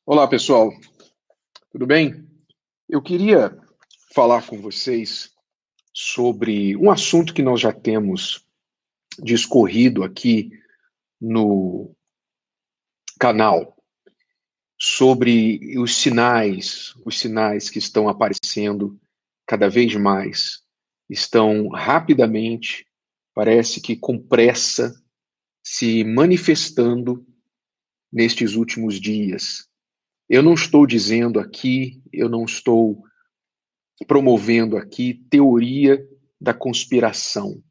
Olá, pessoal. Tudo bem? Eu queria falar com vocês sobre um assunto que nós já temos discorrido aqui no canal, sobre os sinais que estão aparecendo cada vez mais, estão rapidamente, parece que com pressa, se manifestando nestes últimos dias. Eu não estou dizendo aqui, eu não estou promovendo aqui teoria da conspiração.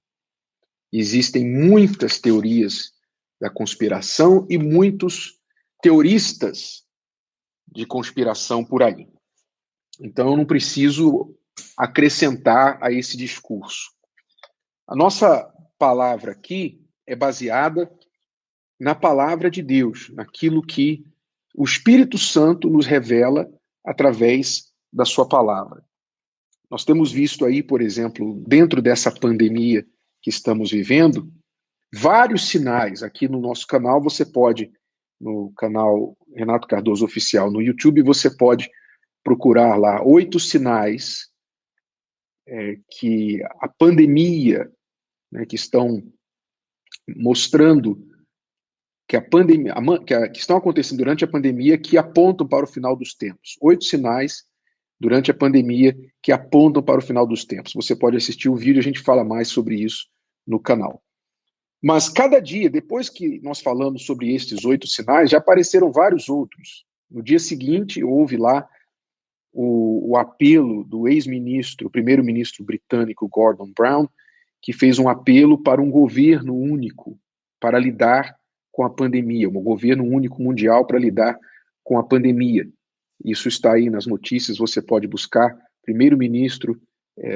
Existem muitas teorias da conspiração e muitos teoristas de conspiração por aí. Então eu não preciso acrescentar a esse discurso. A nossa palavra aqui é baseada na palavra de Deus, naquilo que o Espírito Santo nos revela através da sua palavra. Nós temos visto aí, por exemplo, dentro dessa pandemia que estamos vivendo, vários sinais. Aqui no nosso canal, você pode, no canal Renato Cardoso Oficial no YouTube, você pode procurar lá 8 sinais que a pandemia, né, que estão mostrando que a pandemia, que estão acontecendo durante a pandemia, que apontam para o final dos tempos. 8 sinais durante a pandemia que apontam para o final dos tempos. Você pode assistir o vídeo, a gente fala mais sobre isso no canal. Mas cada dia, depois que nós falamos sobre estes 8 sinais, já apareceram vários outros. No dia seguinte, houve lá o apelo do ex-ministro, primeiro-ministro britânico Gordon Brown, que fez um apelo para um governo único para lidar com a pandemia, um governo único mundial para lidar com a pandemia. Isso está aí nas notícias, você pode buscar primeiro-ministro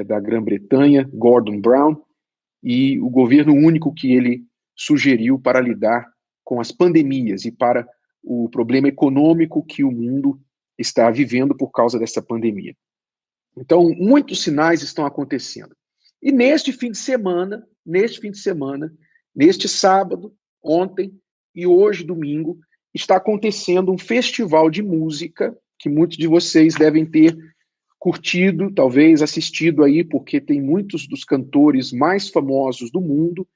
da Grã-Bretanha, Gordon Brown, e o governo único que ele sugeriu para lidar com as pandemias e para o problema econômico que o mundo está vivendo por causa dessa pandemia. Então, muitos sinais estão acontecendo. E neste sábado, ontem e hoje, domingo, está acontecendo um festival de música que muitos de vocês devem ter curtido, talvez assistido aí, porque tem muitos dos cantores mais famosos do mundo,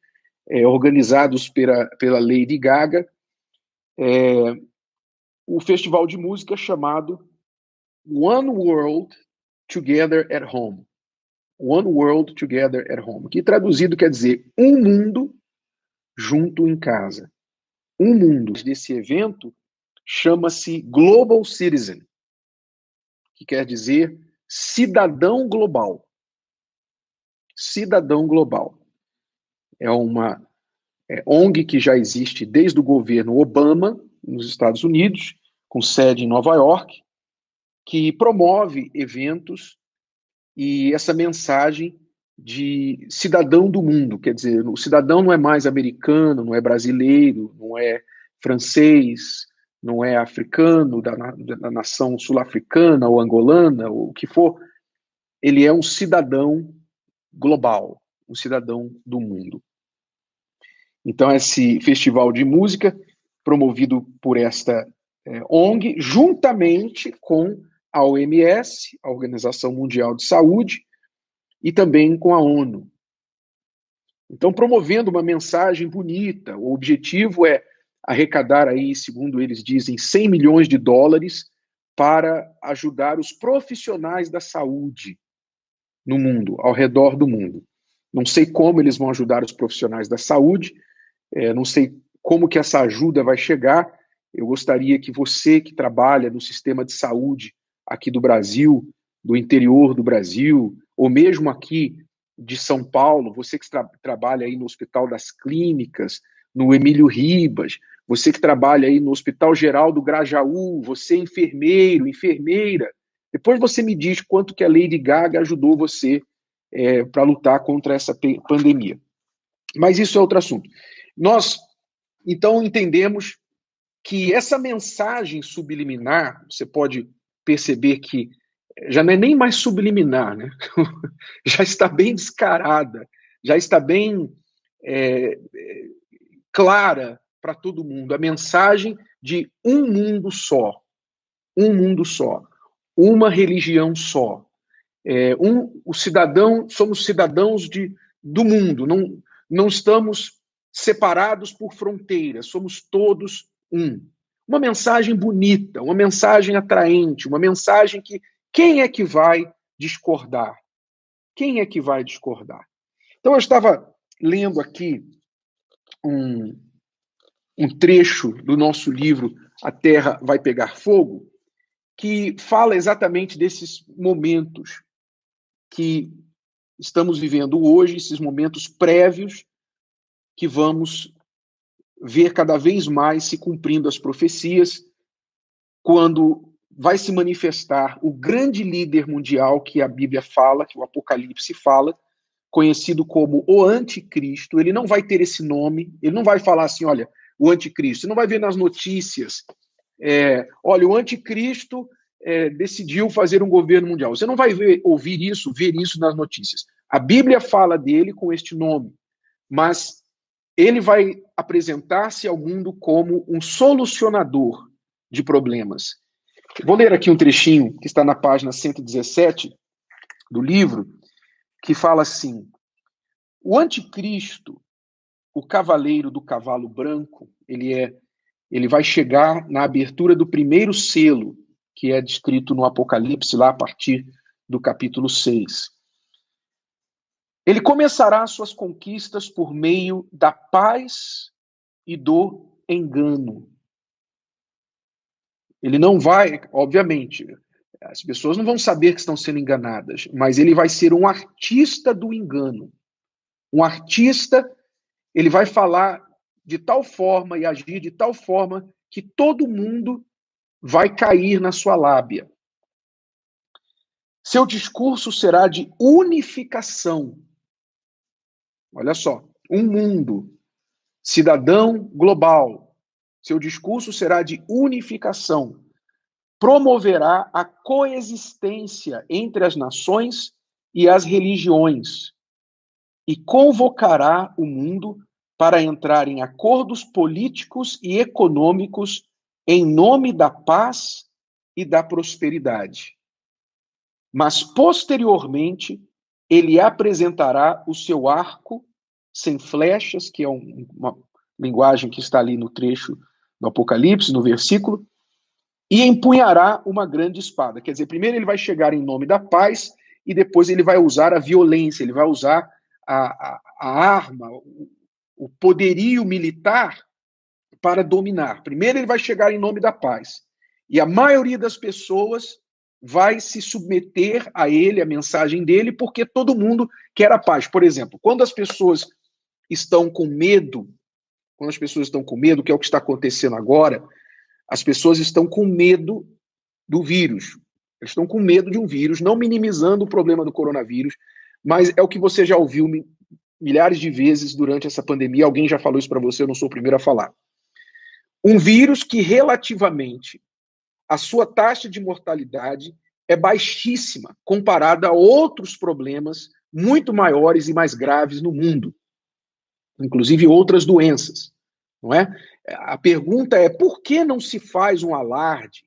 organizados pela Lady Gaga, o festival de música chamado One World Together at Home. One World Together at Home, que traduzido quer dizer um mundo junto em casa. Um mundo. Desse evento chama-se Global Citizen, que quer dizer cidadão global. Cidadão global. É uma ONG que já existe desde o governo Obama, nos Estados Unidos, com sede em Nova York, que promove eventos e essa mensagem de cidadão do mundo. Quer dizer, o cidadão não é mais americano, não é brasileiro, não é francês, não é africano, da nação sul-africana ou angolana, ou o que for. Ele é um cidadão global, um cidadão do mundo. Então, esse festival de música, promovido por esta ONG, juntamente com a OMS, a Organização Mundial de Saúde, e também com a ONU. Então, promovendo uma mensagem bonita, o objetivo é arrecadar aí, segundo eles dizem, 100 milhões de dólares para ajudar os profissionais da saúde no mundo, ao redor do mundo. Não sei como eles vão ajudar os profissionais da saúde, não sei como que essa ajuda vai chegar. Eu gostaria que você que trabalha no sistema de saúde aqui do Brasil, do interior do Brasil, ou mesmo aqui de São Paulo, você que trabalha aí no Hospital das Clínicas, no Emílio Ribas, você que trabalha aí no Hospital Geral do Grajaú, você enfermeiro, enfermeira, depois você me diz quanto que a Lady Gaga ajudou você para lutar contra essa pandemia. Mas isso é outro assunto. Nós, então, entendemos que essa mensagem subliminar, você pode perceber que já não é nem mais subliminar, né? Já está bem descarada, já está bem clara para todo mundo, a mensagem de um mundo só. um mundo só, uma religião só. Somos cidadãos do mundo, não estamos separados por fronteiras, somos todos um. Uma mensagem bonita, uma mensagem atraente, uma mensagem que quem é que vai discordar? Quem é que vai discordar? Então eu estava lendo aqui um trecho do nosso livro A Terra Vai Pegar Fogo, que fala exatamente desses momentos que estamos vivendo hoje, esses momentos prévios que vamos ver cada vez mais se cumprindo as profecias, quando vai se manifestar o grande líder mundial que a Bíblia fala, que o Apocalipse fala, conhecido como o Anticristo. Ele não vai ter esse nome, ele não vai falar assim, olha, o Anticristo. Você não vai ver nas notícias, olha, o Anticristo decidiu fazer um governo mundial. Você não vai ver isso nas notícias. A Bíblia fala dele com este nome, mas ele vai apresentar-se ao mundo como um solucionador de problemas. Vou ler aqui um trechinho que está na página 117 do livro, que fala assim: o Anticristo, o cavaleiro do cavalo branco, ele vai chegar na abertura do primeiro selo, que é descrito no Apocalipse, lá a partir do capítulo 6. Ele começará suas conquistas por meio da paz e do engano. Ele não vai, obviamente, as pessoas não vão saber que estão sendo enganadas, mas ele vai ser um artista do engano. Um artista, ele vai falar de tal forma e agir de tal forma que todo mundo vai cair na sua lábia. Seu discurso será de unificação. Olha só, um mundo, cidadão global. Seu discurso será de unificação. Promoverá a coexistência entre as nações e as religiões e convocará o mundo para entrar em acordos políticos e econômicos em nome da paz e da prosperidade. Mas, posteriormente, ele apresentará o seu arco sem flechas, que é uma linguagem que está ali no trecho do Apocalipse, no versículo, e empunhará uma grande espada. Quer dizer, primeiro ele vai chegar em nome da paz e depois ele vai usar a violência, ele vai usar a arma, o poderio militar para dominar. Primeiro ele vai chegar em nome da paz. E a maioria das pessoas vai se submeter a ele, a mensagem dele, porque todo mundo quer a paz. Por exemplo, quando as pessoas estão com medo, que é o que está acontecendo agora, as pessoas estão com medo do vírus. Eles estão com medo de um vírus, não minimizando o problema do coronavírus, mas é o que você já ouviu milhares de vezes durante essa pandemia. Alguém já falou isso para você, eu não sou o primeiro a falar. Um vírus que, relativamente, a sua taxa de mortalidade é baixíssima, comparada a outros problemas muito maiores e mais graves no mundo, inclusive outras doenças, não é? A pergunta é, por que não se faz um alarde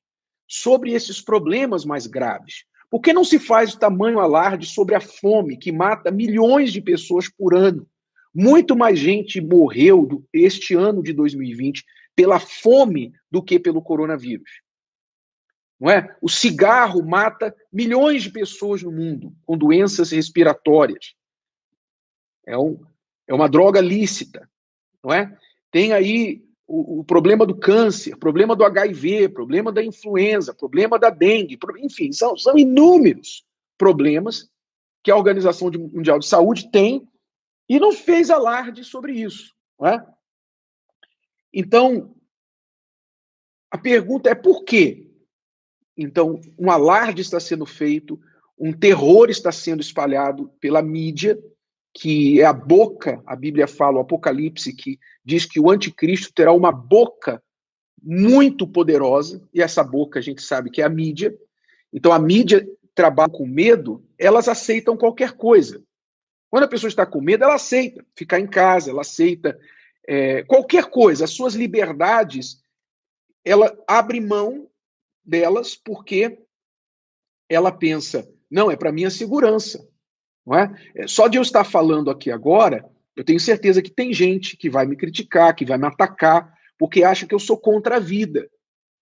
sobre esses problemas mais graves? Por que não se faz o tamanho alarde sobre a fome, que mata milhões de pessoas por ano? Muito mais gente morreu este ano de 2020 pela fome do que pelo coronavírus. Não é? O cigarro mata milhões de pessoas no mundo com doenças respiratórias. É uma droga lícita, não é? Tem aí o problema do câncer, problema do HIV, problema da influenza, problema da dengue, enfim, são inúmeros problemas que a Organização Mundial de Saúde tem e não fez alarde sobre isso, não é? Então, a pergunta é por quê? Então, um alarde está sendo feito, um terror está sendo espalhado pela mídia, que é a boca, a Bíblia fala, o Apocalipse, que diz que o anticristo terá uma boca muito poderosa, e essa boca a gente sabe que é a mídia. Então, a mídia trabalha com medo, elas aceitam qualquer coisa. Quando a pessoa está com medo, ela aceita ficar em casa, ela aceita qualquer coisa, as suas liberdades, ela abre mão delas porque ela pensa, não, é para minha segurança, não é? Só de eu estar falando aqui agora, eu tenho certeza que tem gente que vai me criticar, que vai me atacar, porque acha que eu sou contra a vida.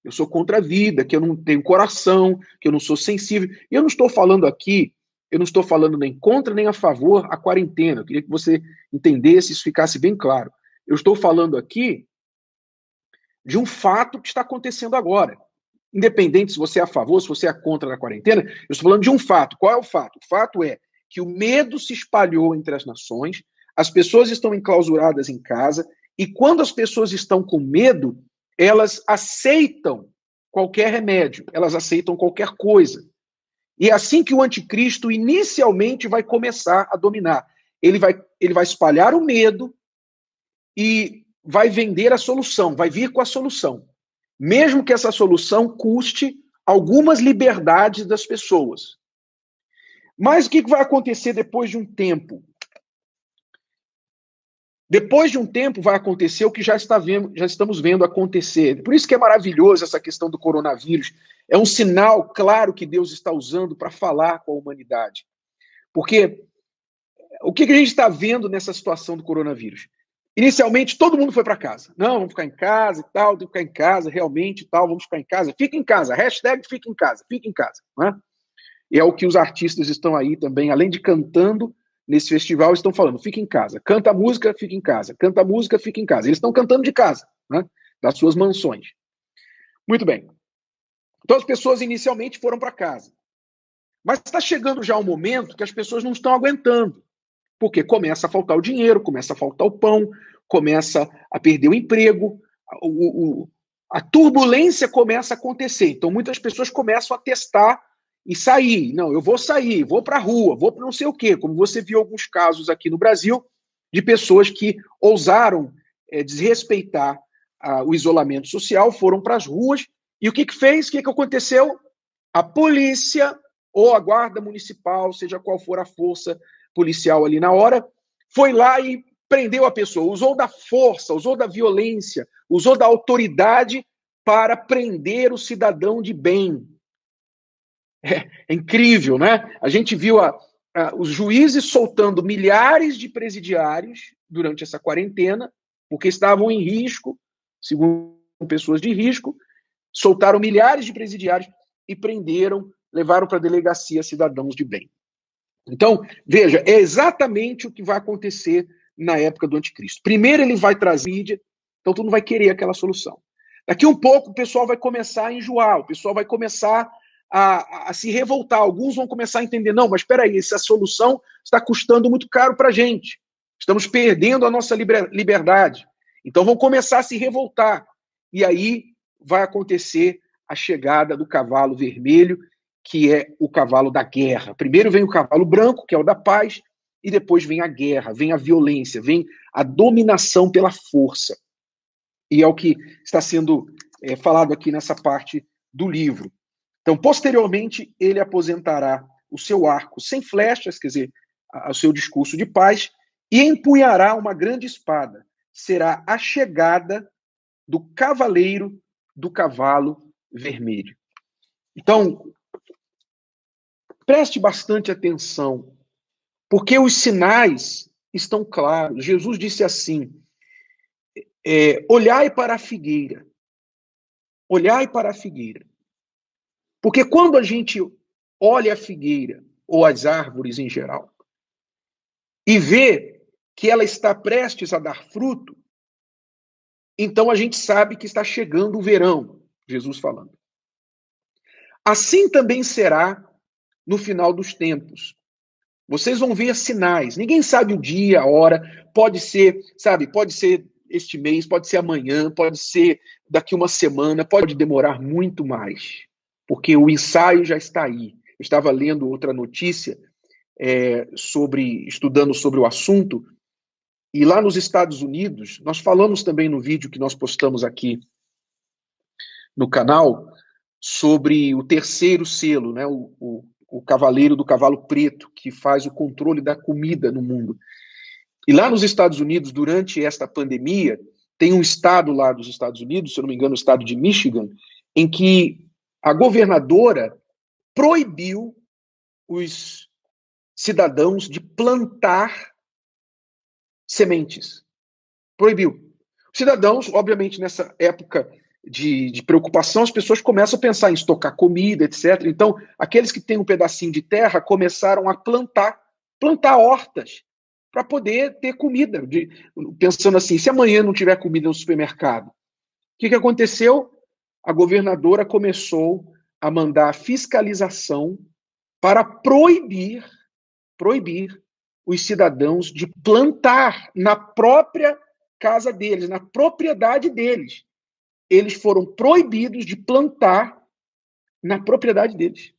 Eu sou contra a vida, que eu não tenho coração, que eu não sou sensível. E eu não estou falando aqui, eu não estou falando nem contra nem a favor a quarentena. Eu queria que você entendesse, isso ficasse bem claro. Eu estou falando aqui de um fato que está acontecendo agora. Independente se você é a favor, se você é contra a quarentena, eu estou falando de um fato. Qual é o fato? O fato é que o medo se espalhou entre as nações, as pessoas estão enclausuradas em casa, e quando as pessoas estão com medo, elas aceitam qualquer remédio, elas aceitam qualquer coisa. E é assim que o anticristo inicialmente vai começar a dominar. Ele vai espalhar o medo e vai vender a solução, vai vir com a solução. Mesmo que essa solução custe algumas liberdades das pessoas. Mas o que vai acontecer depois de um tempo? Depois de um tempo vai acontecer o que já estamos vendo acontecer. Por isso que é maravilhoso essa questão do coronavírus. É um sinal claro que Deus está usando para falar com a humanidade. Porque o que a gente está vendo nessa situação do coronavírus? Inicialmente, todo mundo foi para casa. Não, vamos ficar em casa e tal, tem que ficar em casa, realmente e tal, vamos ficar em casa. Fica em casa, hashtag fica em casa, fica em casa. Né? E é o que os artistas estão aí também, além de cantando nesse festival, estão falando, fica em casa. Canta a música, fica em casa. Canta a música, fica em casa. Eles estão cantando de casa, né? Das suas mansões. Muito bem. Então as pessoas inicialmente foram para casa. Mas está chegando já um momento que as pessoas não estão aguentando. Porque começa a faltar o dinheiro, começa a faltar o pão, começa a perder o emprego, a turbulência começa a acontecer. Então, muitas pessoas começam a testar e sair. Não, eu vou sair, vou para a rua, vou para não sei o quê. Como você viu alguns casos aqui no Brasil, de pessoas que ousaram desrespeitar o isolamento social, foram para as ruas. E o que fez? O que aconteceu? A polícia ou a guarda municipal, seja qual for a força policial ali na hora, foi lá e prendeu a pessoa, usou da força, usou da violência, usou da autoridade para prender o cidadão de bem. É incrível, né? A gente viu os juízes soltando milhares de presidiários durante essa quarentena, porque estavam em risco, segundo pessoas de risco, soltaram milhares de presidiários e prenderam, levaram para a delegacia cidadãos de bem. Então, veja, é exatamente o que vai acontecer na época do anticristo. Primeiro ele vai trazer mídia, então tu não vai querer aquela solução. Daqui um pouco o pessoal vai começar a enjoar, o pessoal vai começar a se revoltar, alguns vão começar a entender, não, mas espera aí, essa solução está custando muito caro para a gente, estamos perdendo a nossa liberdade, então vão começar a se revoltar, e aí vai acontecer a chegada do cavalo vermelho, que é o cavalo da guerra. Primeiro vem o cavalo branco, que é o da paz, e depois vem a guerra, vem a violência, vem a dominação pela força. E é o que está sendo falado aqui nessa parte do livro. Então, posteriormente, ele aposentará o seu arco sem flechas, quer dizer, o seu discurso de paz, e empunhará uma grande espada. Será a chegada do cavaleiro do cavalo vermelho. Então, preste bastante atenção, porque os sinais estão claros. Jesus disse assim, olhai para a figueira. Olhai para a figueira. Porque quando a gente olha a figueira, ou as árvores em geral, e vê que ela está prestes a dar fruto, então a gente sabe que está chegando o verão, Jesus falando. Assim também será no final dos tempos. Vocês vão ver sinais. Ninguém sabe o dia, a hora. Pode ser, sabe, pode ser este mês, pode ser amanhã, pode ser daqui uma semana, pode demorar muito mais. Porque o ensaio já está aí. Eu estava lendo outra notícia estudando sobre o assunto, e lá nos Estados Unidos, nós falamos também no vídeo que nós postamos aqui no canal, sobre o terceiro selo, né, o cavaleiro do cavalo preto, que faz o controle da comida no mundo. E lá nos Estados Unidos, durante esta pandemia, tem um estado lá dos Estados Unidos, se eu não me engano, o estado de Michigan, em que a governadora proibiu os cidadãos de plantar sementes. Proibiu. Os cidadãos, obviamente, nessa época de preocupação, as pessoas começam a pensar em estocar comida, etc. Então, aqueles que têm um pedacinho de terra começaram a plantar hortas para poder ter comida. Pensando assim, se amanhã não tiver comida no supermercado, o que aconteceu? A governadora começou a mandar fiscalização para proibir os cidadãos de plantar na própria casa deles, na propriedade deles. Eles foram proibidos de plantar na propriedade deles.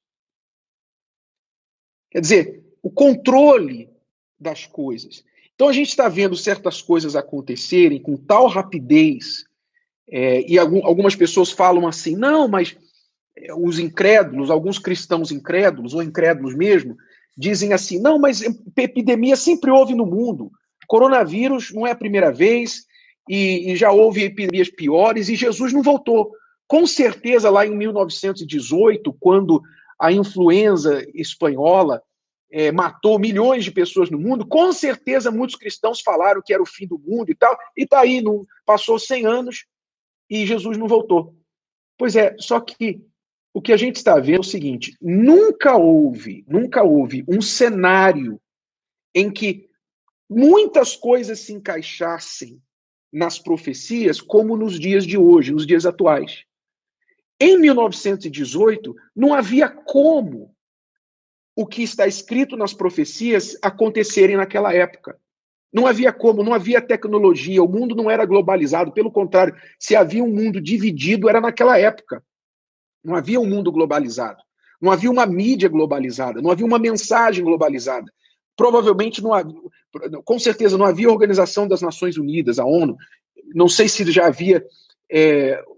Quer dizer, o controle das coisas. Então a gente está vendo certas coisas acontecerem com tal rapidez, e algumas pessoas falam assim, não, mas os incrédulos, alguns cristãos incrédulos, ou incrédulos mesmo, dizem assim, não, mas epidemia sempre houve no mundo. Coronavírus não é a primeira vez, e já houve epidemias piores, e Jesus não voltou. Com certeza, lá em 1918, quando a influenza espanhola matou milhões de pessoas no mundo, com certeza muitos cristãos falaram que era o fim do mundo e tal, e está aí, não, passou 100 anos e Jesus não voltou. Pois é, só que o que a gente está vendo é o seguinte, nunca houve um cenário em que muitas coisas se encaixassem nas profecias como nos dias de hoje, nos dias atuais. Em 1918, não havia como o que está escrito nas profecias acontecerem naquela época. Não havia como, não havia tecnologia, o mundo não era globalizado, pelo contrário, se havia um mundo dividido, era naquela época. Não havia um mundo globalizado, não havia uma mídia globalizada, não havia uma mensagem globalizada. Provavelmente não havia, com certeza não havia Organização das Nações Unidas, a ONU. Não sei se já havia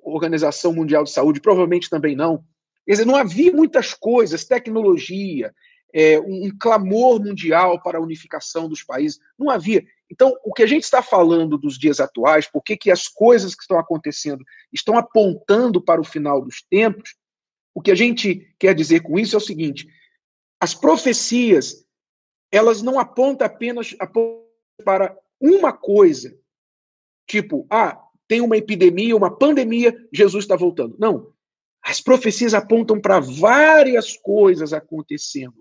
Organização Mundial de Saúde, provavelmente também não. Quer dizer, não havia muitas coisas, tecnologia, um clamor mundial para a unificação dos países. Não havia. Então, o que a gente está falando dos dias atuais, por que as coisas que estão acontecendo estão apontando para o final dos tempos, o que a gente quer dizer com isso é o seguinte, as profecias, elas não apontam apenas para uma coisa, tipo, tem uma epidemia, uma pandemia, Jesus está voltando. Não. As profecias apontam para várias coisas acontecendo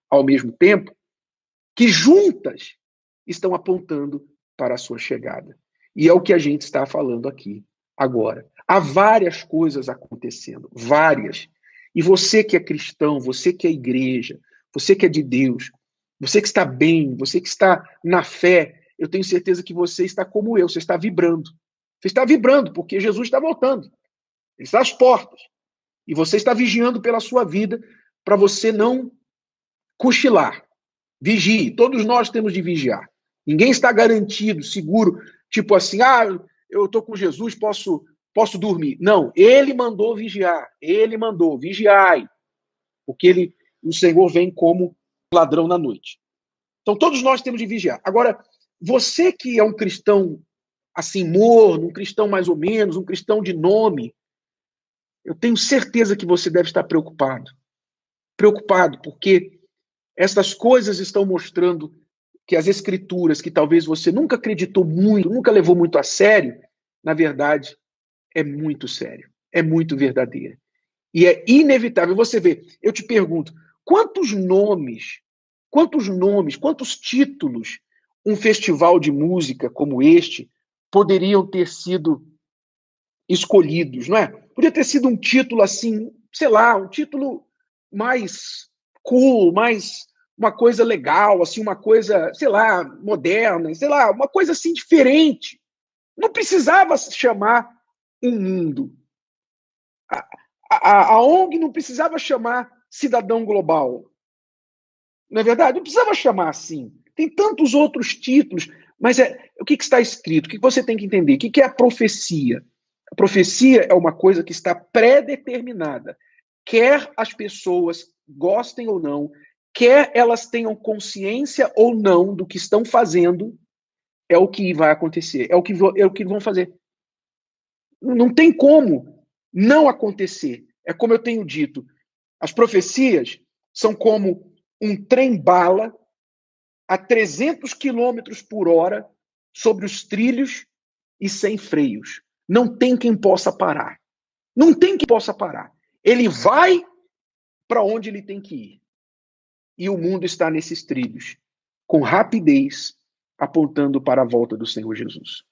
ao mesmo tempo, que juntas estão apontando para a sua chegada. E é o que a gente está falando aqui agora. Há várias coisas acontecendo, várias. E você que é cristão, você que é igreja, você que é de Deus, você que está bem, você que está na fé, eu tenho certeza que você está como eu, você está vibrando. Você está vibrando porque Jesus está voltando. Ele está às portas. E você está vigiando pela sua vida para você não cochilar. Vigie. Todos nós temos de vigiar. Ninguém está garantido, seguro, tipo assim, eu estou com Jesus, posso dormir. Não, ele mandou vigiar. Ele mandou, vigiai. Porque o Senhor vem como ladrão na noite. Então todos nós temos de vigiar. Agora, você que é um cristão assim, morno, um cristão mais ou menos, um cristão de nome, eu tenho certeza que você deve estar preocupado. Preocupado, porque essas coisas estão mostrando que as escrituras, que talvez você nunca acreditou muito, nunca levou muito a sério, na verdade, é muito sério, é muito verdadeira. E é inevitável. Você vê, eu te pergunto, quantos títulos um festival de música como este poderiam ter sido escolhidos, não é? Podia ter sido um título assim, sei lá, um título mais cool, mais uma coisa legal, assim, uma coisa, sei lá, moderna, sei lá, uma coisa assim diferente. Não precisava se chamar um mundo. A ONG não precisava chamar Cidadão Global. Não é verdade? Não precisava chamar assim. Tem tantos outros títulos, mas o que está escrito? O que você tem que entender? O que é a profecia? A profecia é uma coisa que está pré-determinada. Quer as pessoas gostem ou não, quer elas tenham consciência ou não do que estão fazendo, é o que vai acontecer, é o que vão fazer. Não tem como não acontecer. É como eu tenho dito, as profecias são como um trem-bala a 300 quilômetros por hora sobre os trilhos e sem freios. Não tem quem possa parar. Não tem quem possa parar. Ele vai para onde ele tem que ir. E o mundo está nesses trilhos, com rapidez, apontando para a volta do Senhor Jesus.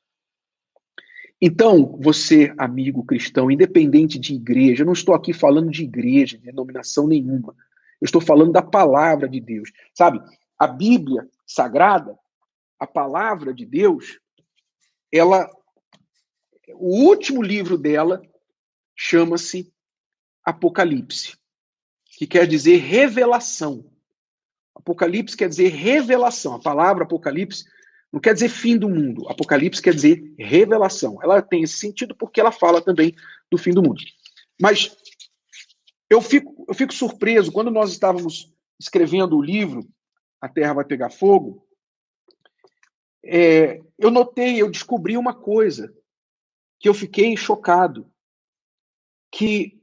Então, você, amigo cristão, independente de igreja, eu não estou aqui falando de igreja, de denominação nenhuma. Eu estou falando da palavra de Deus. Sabe, a Bíblia Sagrada, a palavra de Deus, o último livro dela chama-se Apocalipse, que quer dizer revelação. Apocalipse quer dizer revelação. A palavra Apocalipse não quer dizer fim do mundo. Apocalipse quer dizer revelação. Ela tem esse sentido porque ela fala também do fim do mundo. Mas eu fico surpreso quando nós estávamos escrevendo o livro A Terra Vai Pegar Fogo. Eu descobri uma coisa que eu fiquei chocado, que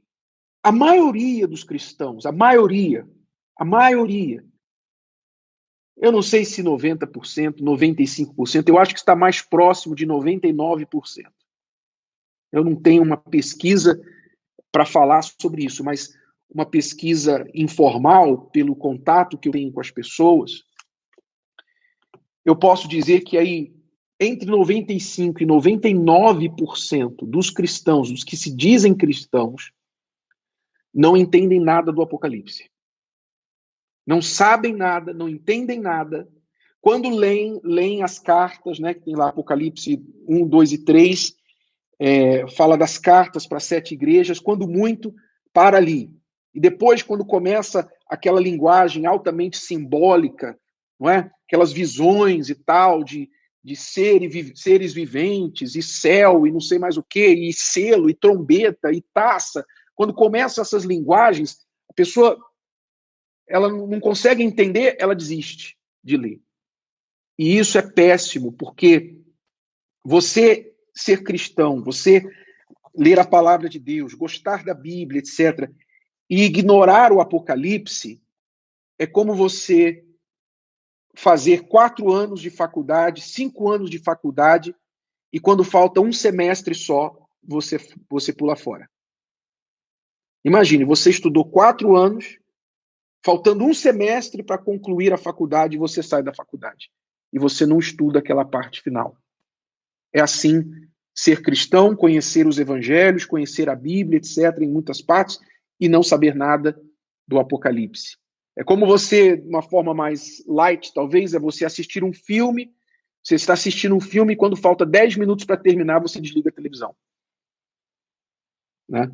a maioria dos cristãos, a maioria, eu não sei se 90%, 95%, eu acho que está mais próximo de 99%. Eu não tenho uma pesquisa para falar sobre isso, mas uma pesquisa informal, pelo contato que eu tenho com as pessoas, eu posso dizer que aí entre 95% e 99% dos cristãos, dos que se dizem cristãos, não entendem nada do Apocalipse. Não sabem nada, não entendem nada. Quando leem as cartas, né, que tem lá Apocalipse 1, 2 e 3, fala das cartas para 7 igrejas, quando muito, para ali. E depois, quando começa aquela linguagem altamente simbólica, não é? Aquelas visões e tal, de seres viventes, e céu, e não sei mais o quê, e selo, e trombeta, e taça. Quando começam essas linguagens, a pessoa ela não consegue entender, ela desiste de ler. E isso é péssimo, porque você ser cristão, você ler a palavra de Deus, gostar da Bíblia, etc., e ignorar o Apocalipse, é como você fazer 4 anos de faculdade, 5 anos de faculdade, e quando falta um semestre só, você pula fora. Imagine, você estudou 4 anos, faltando um semestre para concluir a faculdade, você sai da faculdade. E você não estuda aquela parte final. É assim ser cristão, conhecer os evangelhos, conhecer a Bíblia, etc., em muitas partes, e não saber nada do Apocalipse. É como você, de uma forma mais light, talvez, é você assistir um filme, você está assistindo um filme e quando falta 10 minutos para terminar, você desliga a televisão. Né?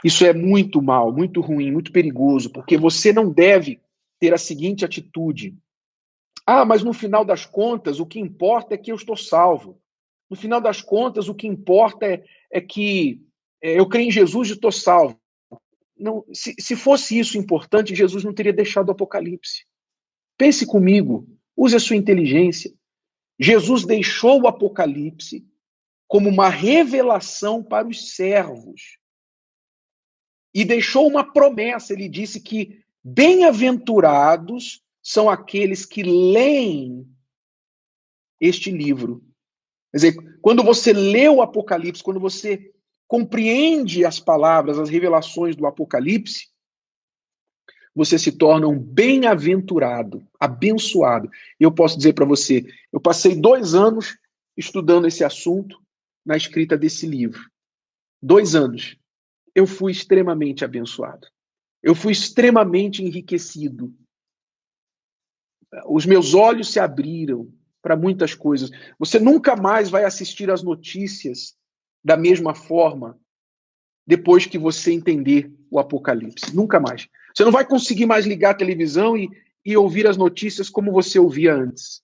Isso é muito mal, muito ruim, muito perigoso, porque você não deve ter a seguinte atitude. Mas no final das contas, o que importa é que eu estou salvo. No final das contas, o que importa é que eu creio em Jesus e estou salvo. Não, se fosse isso importante, Jesus não teria deixado o Apocalipse. Pense comigo, use a sua inteligência. Jesus deixou o Apocalipse como uma revelação para os servos. E deixou uma promessa, ele disse que bem-aventurados são aqueles que leem este livro. Quer dizer, quando você lê o Apocalipse, quando você compreende as palavras, as revelações do Apocalipse, você se torna um bem-aventurado, abençoado. E eu posso dizer para você, eu passei 2 anos estudando esse assunto na escrita desse livro. 2 anos. Eu fui extremamente abençoado. Eu fui extremamente enriquecido. Os meus olhos se abriram para muitas coisas. Você nunca mais vai assistir às notícias da mesma forma depois que você entender o Apocalipse. Nunca mais. Você não vai conseguir mais ligar a televisão e ouvir as notícias como você ouvia antes.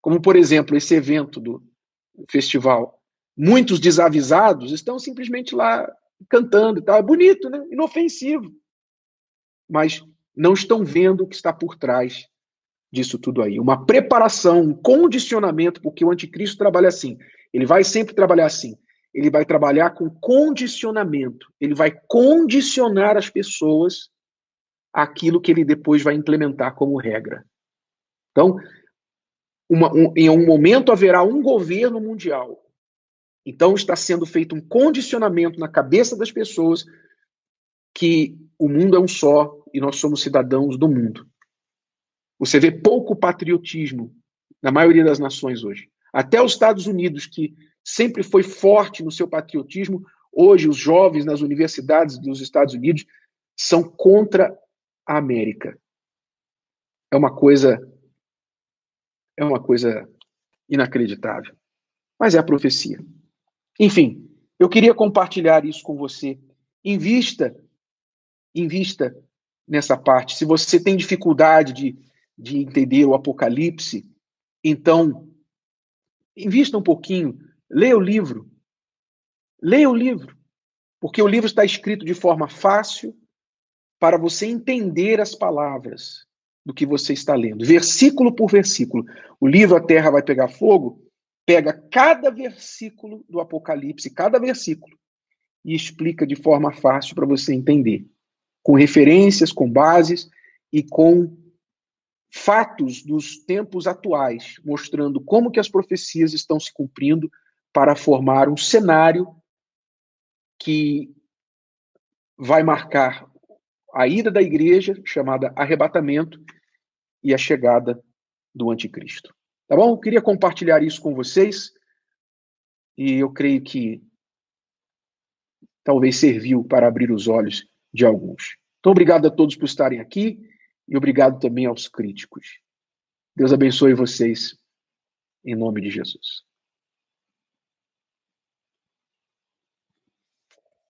Como, por exemplo, esse evento do festival. Muitos desavisados estão simplesmente lá cantando e tal. É bonito, né? Inofensivo. Mas não estão vendo o que está por trás disso tudo aí. Uma preparação, um condicionamento, porque o anticristo trabalha assim. Ele vai sempre trabalhar assim. ele vai trabalhar com condicionamento. Ele vai condicionar as pessoas àquilo que ele depois vai implementar como regra. Então, em um momento haverá um governo mundial. Então, está sendo feito um condicionamento na cabeça das pessoas que o mundo é um só e nós somos cidadãos do mundo. Você vê pouco patriotismo na maioria das nações hoje. Até os Estados Unidos, que sempre foi forte no seu patriotismo, hoje os jovens nas universidades dos Estados Unidos são contra a América. É uma coisa inacreditável. Mas é a profecia. Enfim, eu queria compartilhar isso com você. Invista nessa parte. Se você tem dificuldade de entender o Apocalipse, então invista um pouquinho, leia o livro, porque o livro está escrito de forma fácil para você entender as palavras do que você está lendo, versículo por versículo. O livro A Terra Vai Pegar Fogo pega cada versículo do Apocalipse, cada versículo, e explica de forma fácil para você entender, com referências, com bases e com fatos dos tempos atuais, mostrando como que as profecias estão se cumprindo para formar um cenário que vai marcar a ida da igreja, chamada arrebatamento, e a chegada do anticristo. Tá bom? Eu queria compartilhar isso com vocês e eu creio que talvez serviu para abrir os olhos de alguns. Então, obrigado a todos por estarem aqui e obrigado também aos críticos. Deus abençoe vocês, em nome de Jesus.